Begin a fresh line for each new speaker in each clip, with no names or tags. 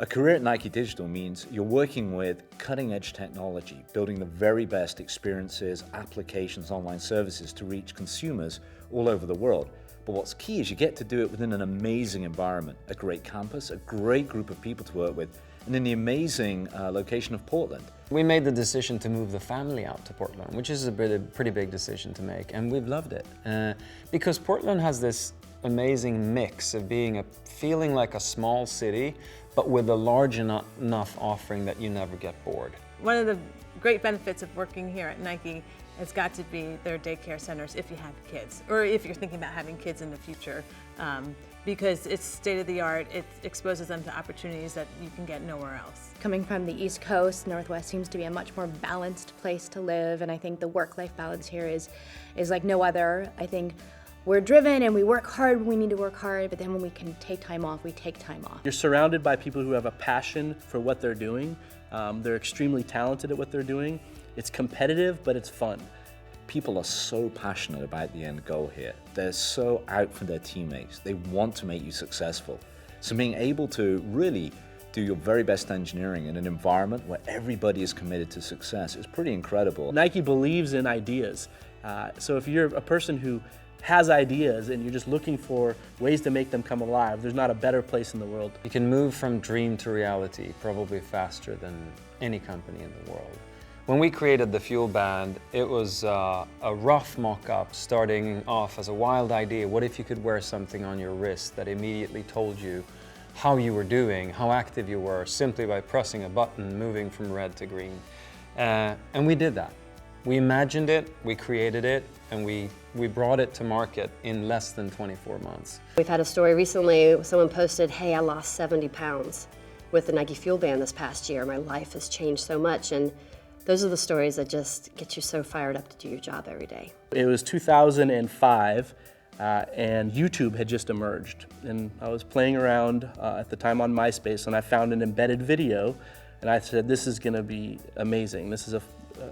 A career at Nike Digital means you're working with cutting-edge technology, building the very best experiences, applications, online services to reach consumers all over the world. But what's key is you get to do it within an amazing environment, a great campus, a great group of people to work with, and in the amazing location of Portland.
We made the decision to move the family out to Portland, which is a pretty big decision to make, and we've loved it. Because Portland has this amazing mix of feeling like a small city, but with a large enough offering that you never get bored.
One of the great benefits of working here at Nike has got to be their daycare centers if you have kids, or if you're thinking about having kids in the future, because it's state-of-the-art, it exposes them to opportunities that you can get nowhere else.
Coming from the East Coast, Northwest seems to be a much more balanced place to live, and I think the work-life balance here is like no other. I think we're driven and we work hard when we need to work hard, but then when we can take time off, we take time off.
You're surrounded by people who have a passion for what they're doing. They're extremely talented at what they're doing. It's competitive, but it's fun.
People are so passionate about the end goal here. They're so out for their teammates. They want to make you successful. So being able to really do your very best engineering in an environment where everybody is committed to success is pretty incredible.
Nike believes in ideas. So if you're a person who has ideas and you're just looking for ways to make them come alive, there's not a better place in the world.
You can move from dream to reality probably faster than any company in the world. When we created the Fuel Band, it was a rough mock-up starting off as a wild idea. What if you could wear something on your wrist that immediately told you how you were doing, how active you were, simply by pressing a button, moving from red to green. And we did that. We imagined it, we created it, and we brought it to market in less than 24 months.
We've had a story recently, someone posted, hey, I lost 70 pounds with the Nike Fuel Band this past year. My life has changed so much, and those are the stories that just get you so fired up to do your job every day.
It was 2005, and YouTube had just emerged. And I was playing around at the time on MySpace, and I found an embedded video, and I said, this is gonna be amazing. This is a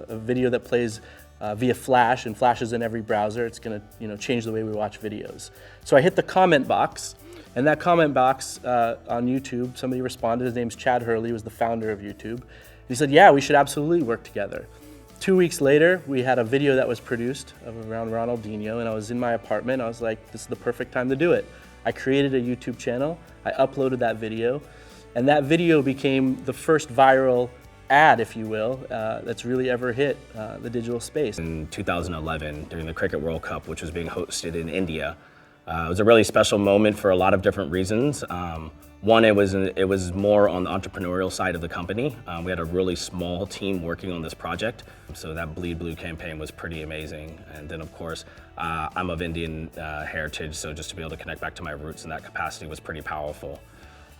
video that plays via Flash, and Flash is in every browser. It's gonna change the way we watch videos. So I hit the comment box, and that comment box on YouTube, somebody responded. His name's Chad Hurley, he was the founder of YouTube. He said, yeah, we should absolutely work together. 2 weeks later, we had a video that was produced around Ronaldinho, and I was in my apartment. I was like, this is the perfect time to do it. I created a YouTube channel, I uploaded that video, and that video became the first viral ad, if you will, that's really ever hit the digital space.
In 2011, during the Cricket World Cup, which was being hosted in India, it was a really special moment for a lot of different reasons. One, it was more on the entrepreneurial side of the company. We had a really small team working on this project, so that Bleed Blue campaign was pretty amazing. And then, of course, I'm of Indian heritage, so just to be able to connect back to my roots in that capacity was pretty powerful.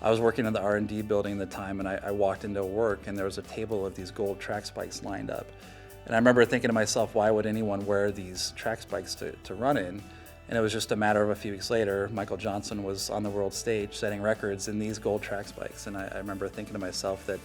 I was working in the R&D building at the time, and I walked into work, and there was a table of these gold track spikes lined up. And I remember thinking to myself, why would anyone wear these track spikes to run in? And it was just a matter of a few weeks later, Michael Johnson was on the world stage setting records in these gold track spikes. And I remember thinking to myself that,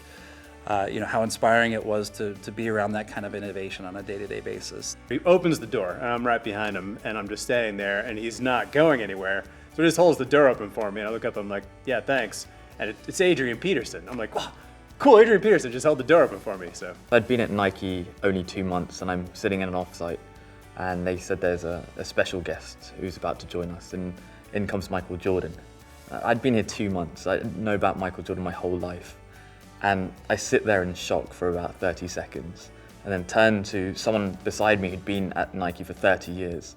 how inspiring it was to be around that kind of innovation on a day-to-day basis.
He opens the door, and I'm right behind him, and I'm just staying there, and he's not going anywhere. So he just holds the door open for me, and I look up, I'm like, yeah, thanks. And it's Adrian Peterson. I'm like, wow, cool, Adrian Peterson just held the door open for me, so.
I'd been at Nike only 2 months, and I'm sitting in an offsite, and they said there's a special guest who's about to join us, and in comes Michael Jordan. I'd been here 2 months. I didn't know about Michael Jordan my whole life. And I sit there in shock for about 30 seconds, and then turn to someone beside me who'd been at Nike for 30 years,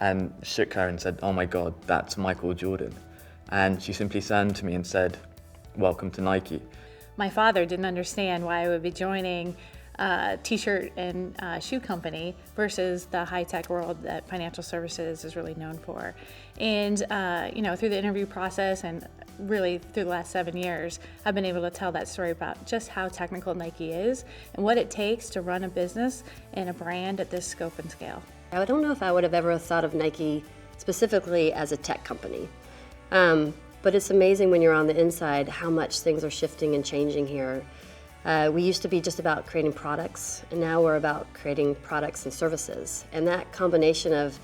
and shook her and said, oh my God, that's Michael Jordan. And she simply turned to me and said, welcome to Nike.
My father didn't understand why I would be joining a t-shirt and shoe company versus the high-tech world that financial services is really known for. And through the interview process and really through the last 7 years, I've been able to tell that story about just how technical Nike is and what it takes to run a business and a brand at this scope and scale.
I don't know if I would have ever thought of Nike specifically as a tech company. But it's amazing when you're on the inside how much things are shifting and changing here. We used to be just about creating products, and now we're about creating products and services. And that combination of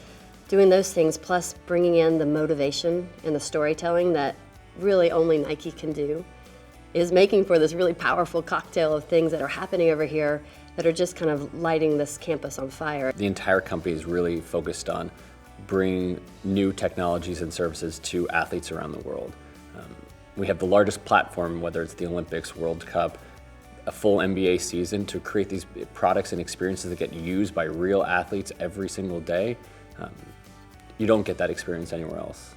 doing those things plus bringing in the motivation and the storytelling that really only Nike can do is making for this really powerful cocktail of things that are happening over here that are just kind of lighting this campus on fire.
The entire company is really focused on bringing new technologies and services to athletes around the world. We have the largest platform, whether it's the Olympics, World Cup, a full NBA season, to create these products and experiences that get used by real athletes every single day. You don't get that experience anywhere else.